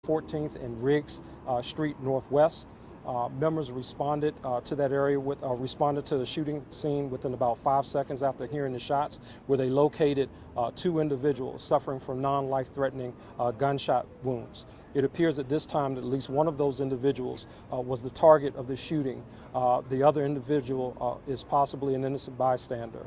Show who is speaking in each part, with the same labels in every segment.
Speaker 1: 14th and Riggs Street Northwest. Members responded to that area responded to the shooting scene within about 5 seconds after hearing the shots, where they located 2 individuals suffering from non-life-threatening gunshot wounds. It appears at this time that at least one of those individuals was the target of the shooting. The other individual is possibly an innocent bystander.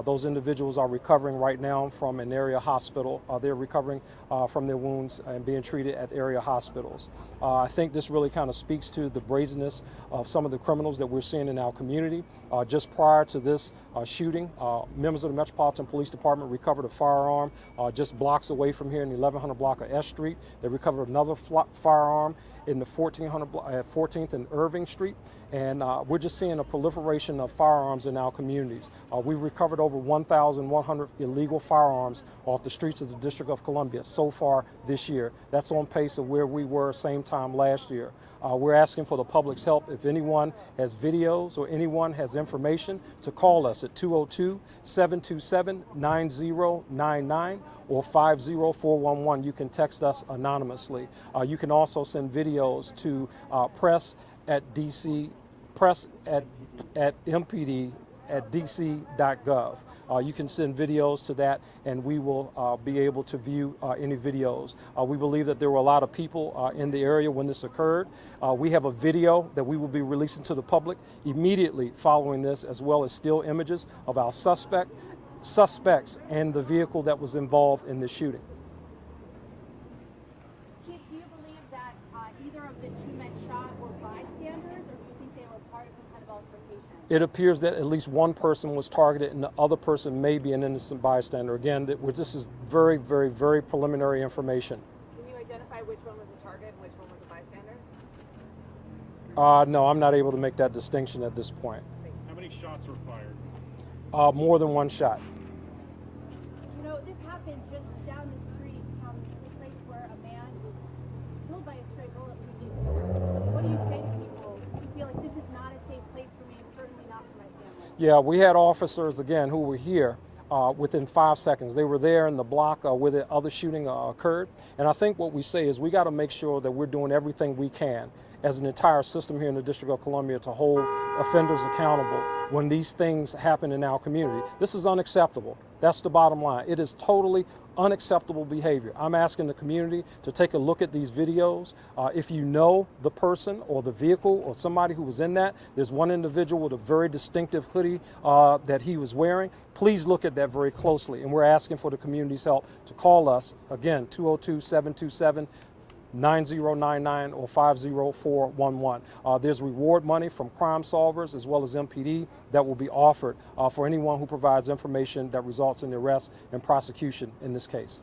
Speaker 1: Those individuals are recovering right now from an area hospital. They're recovering from their wounds and being treated at area hospitals. I think this really kind of speaks to the brazenness of some of the criminals that we're seeing in our community. Just prior to this shooting, members of the Metropolitan Police Department recovered a firearm just blocks away from here in the 1100 block of S Street. They recovered another firearm in the 14th and Irving Street. And we're just seeing a proliferation of firearms in our communities. We've recovered over 1,100 illegal firearms off the streets of the District of Columbia so far this year. That's on pace of where we were same time last year. We're asking for the public's help. If anyone has videos or anyone has information, to call us at 202-727-9099 or 50411. You can text us anonymously. You can also send videos to press at mpd@dc.gov. You can send videos to that, and we will be able to view any videos. We believe that there were a lot of people in the area when this occurred. We have a video that we will be releasing to the public immediately following this, as well as still images of our suspects and the vehicle that was involved in the shooting.
Speaker 2: Chief, do you believe that either of the 2 men shot were bystanders, or do you think they were part of some kind of altercation?
Speaker 1: It appears that at least one person was targeted and the other person may be an innocent bystander. Again, this is very, very, very preliminary information.
Speaker 3: Can you identify which one was a target and which one was a bystander?
Speaker 1: No, I'm not able to make that distinction at this point.
Speaker 4: How many shots were fired?
Speaker 1: More than one shot.
Speaker 2: You know, this happened just down the street from the place where a man was killed by a stray bullet when he didn't know. What do you say to people who feel like this is not a safe place for me, and certainly not for my family?
Speaker 1: Yeah, we had officers, again, who were here within 5 seconds. They were there in the block where the other shooting occurred. And I think what we say is we got to make sure that we're doing everything we can as an entire system here in the District of Columbia to hold offenders accountable when these things happen in our community. This is unacceptable. That's the bottom line. It is totally unacceptable behavior. I'm asking the community to take a look at these videos. If you know the person or the vehicle or somebody who was in that, there's one individual with a very distinctive hoodie that he was wearing. Please look at that very closely. And we're asking for the community's help to call us, again, 202-727-9099 or 50411. There's reward money from Crime Solvers as well as MPD that will be offered for anyone who provides information that results in the arrest and prosecution in this case.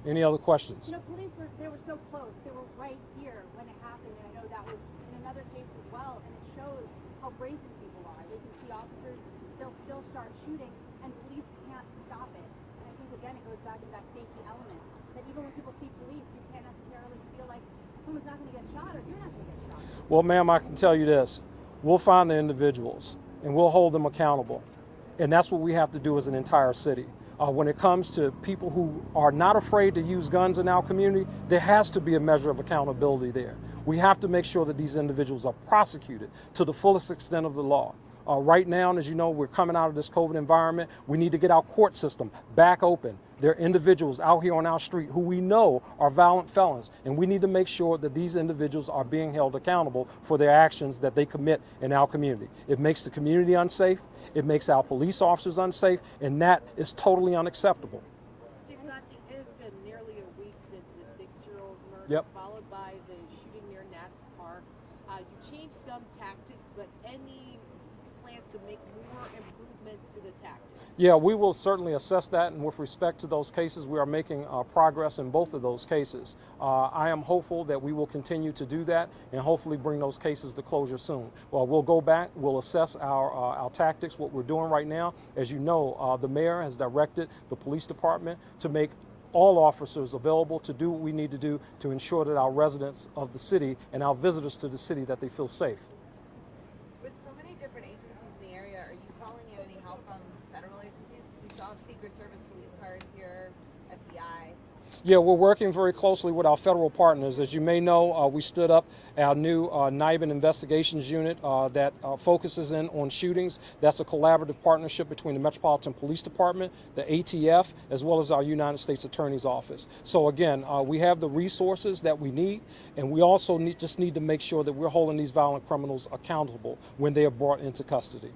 Speaker 1: Any other questions?
Speaker 2: You know, police they were so close. They were right here when it happened, and I know that was in another case as well, and it shows how brazen people are. They can see officers, they'll still start shooting, and police can't stop it. And I think, again, it goes back to that safety element, that even when people see police, you can't necessarily feel like someone's not going to get shot or you're not going to get shot.
Speaker 1: Well, ma'am, I can tell you this. We'll find the individuals and we'll hold them accountable. And that's what we have to do as an entire city. When it comes to people who are not afraid to use guns in our community, there has to be a measure of accountability there. We have to make sure that these individuals are prosecuted to the fullest extent of the law. Right now, and as you know, we're coming out of this COVID environment. We need to get our court system back open. There are individuals out here on our street who we know are violent felons, and we need to make sure that these individuals are being held accountable for their actions that they commit in our community. It makes the community unsafe, it makes our police officers unsafe, and that is totally unacceptable.
Speaker 3: Chief Contee, it has been nearly a week since the 6-year-old murder, followed by the shooting near Nats Park. You changed some tactics, but any plan to make more improvements to the tactics?
Speaker 1: Yeah, we will certainly assess that, and with respect to those cases, we are making progress in both of those cases. I am hopeful that we will continue to do that and hopefully bring those cases to closure soon. Well, we'll go back, we'll assess our tactics, what we're doing right now. As you know, the mayor has directed the police department to make all officers available to do what we need to do to ensure that our residents of the city and our visitors to the city, that they feel safe.
Speaker 3: With so many different agencies in the area, are you calling in any help from federal agencies? We saw Secret Service police cars here, FBI.
Speaker 1: Yeah, we're working very closely with our federal partners. As you may know, we stood up our new NIBIN investigations unit that focuses in on shootings. That's a collaborative partnership between the Metropolitan Police Department, the ATF, as well as our United States Attorney's Office. So again, we have the resources that we need, and we also just need to make sure that we're holding these violent criminals accountable when they are brought into custody.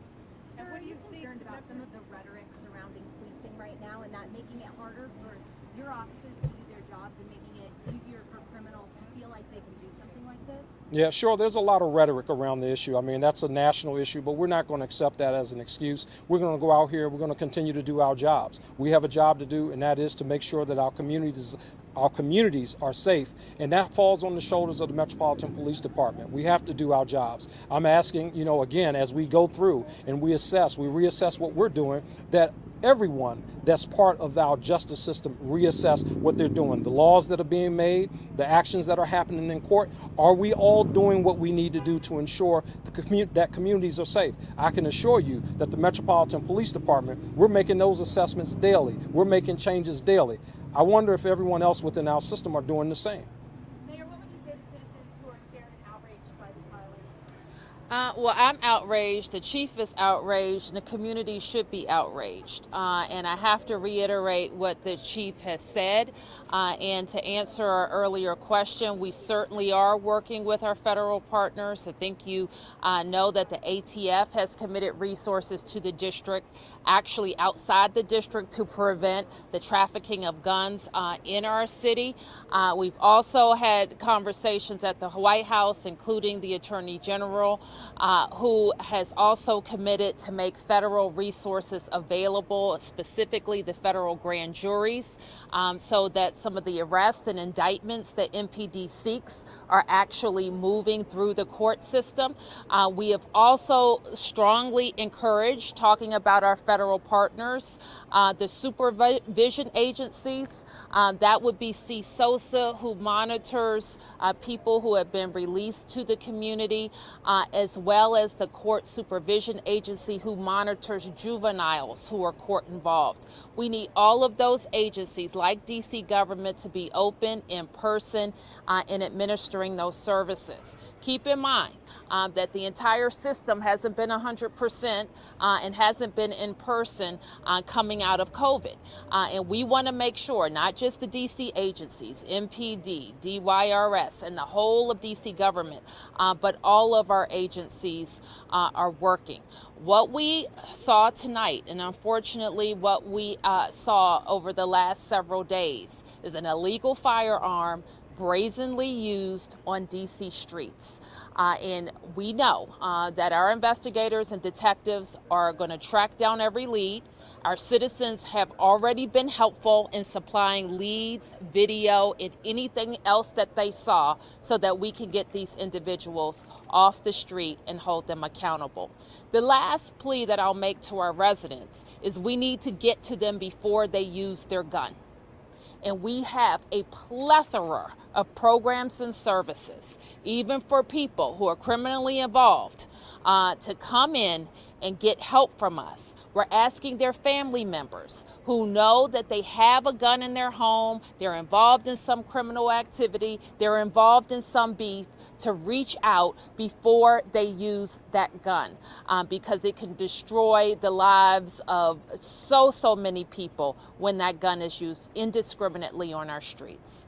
Speaker 2: And what are you concerned about some of the rhetoric surrounding policing right now and that making it harder for your officers to do their jobs and making it easier for criminals to feel like they can do something like this?
Speaker 1: Yeah, sure. There's a lot of rhetoric around the issue. I mean, that's a national issue, but we're not going to accept that as an excuse. We're going to go out here. We're going to continue to do our jobs. We have a job to do, and that is to make sure that our communities are safe, and that falls on the shoulders of the Metropolitan Police Department. We have to do our jobs. I'm asking, again, as we go through and we reassess what we're doing, that everyone that's part of our justice system reassess what they're doing, the laws that are being made, the actions that are happening in court. Are we all doing what we need to do to ensure that communities are safe? I can assure you that the Metropolitan Police Department, we're making those assessments daily. We're making changes daily. I wonder if everyone else within our system are doing the same.
Speaker 2: Mayor, what would you say to citizens who are scared and outraged by this violence?
Speaker 5: Well, I'm outraged. The chief is outraged, and the community should be outraged. And I have to reiterate what the chief has said. And to answer our earlier question, we certainly are working with our federal partners. I think you know that the ATF has committed resources to the district, actually outside the district, to prevent the trafficking of guns in our city. We've also had conversations at the White House, including the Attorney General, who has also committed to make federal resources available, specifically the federal grand juries, so that some of the arrests and indictments that MPD seeks are actually moving through the court system. We have also strongly encouraged, talking about our federal partners, the supervision agencies. That would be CSOSA, who monitors people who have been released to the community, as well as the court supervision agency, who monitors juveniles who are court involved. We need all of those agencies, like DC government, to be open in person in administering those services. Keep in mind that the entire system hasn't been 100% and hasn't been in person coming out of COVID. And we want to make sure not just the DC agencies, MPD, DYRS, and the whole of DC government, but all of our agencies are working. What we saw tonight, and unfortunately what we saw over the last several days, is an illegal firearm brazenly used on DC streets. And we know that our investigators and detectives are going to track down every lead. Our citizens have already been helpful in supplying leads, video, and anything else that they saw, so that we can get these individuals off the street and hold them accountable. The last plea that I'll make to our residents is we need to get to them before they use their gun. And we have a plethora of programs and services, even for people who are criminally involved, to come in and get help from us. We're asking their family members who know that they have a gun in their home, they're involved in some criminal activity, they're involved in some beef, to reach out before they use that gun, because it can destroy the lives of so many people when that gun is used indiscriminately on our streets.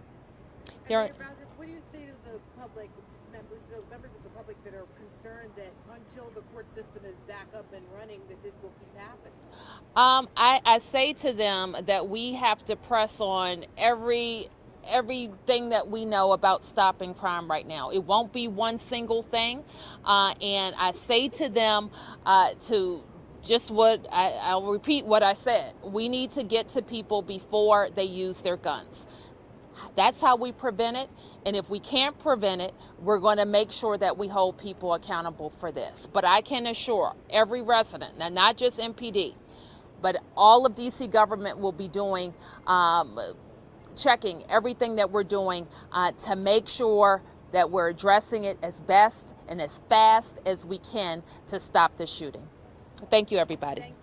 Speaker 3: What do you say to the public members of the public that are concerned that until the court system is back up and running, that this will keep happening?
Speaker 5: I say to them that we have to press on everything that we know about stopping crime right now. It won't be one single thing. And I say to them to just what I'll repeat what I said. We need to get to people before they use their guns. That's how we prevent it. And if we can't prevent it, we're going to make sure that we hold people accountable for this. But I can assure every resident, and not just MPD, but all of DC government will be doing, checking everything that we're doing to make sure that we're addressing it as best and as fast as we can to stop the shooting. Thank you, everybody.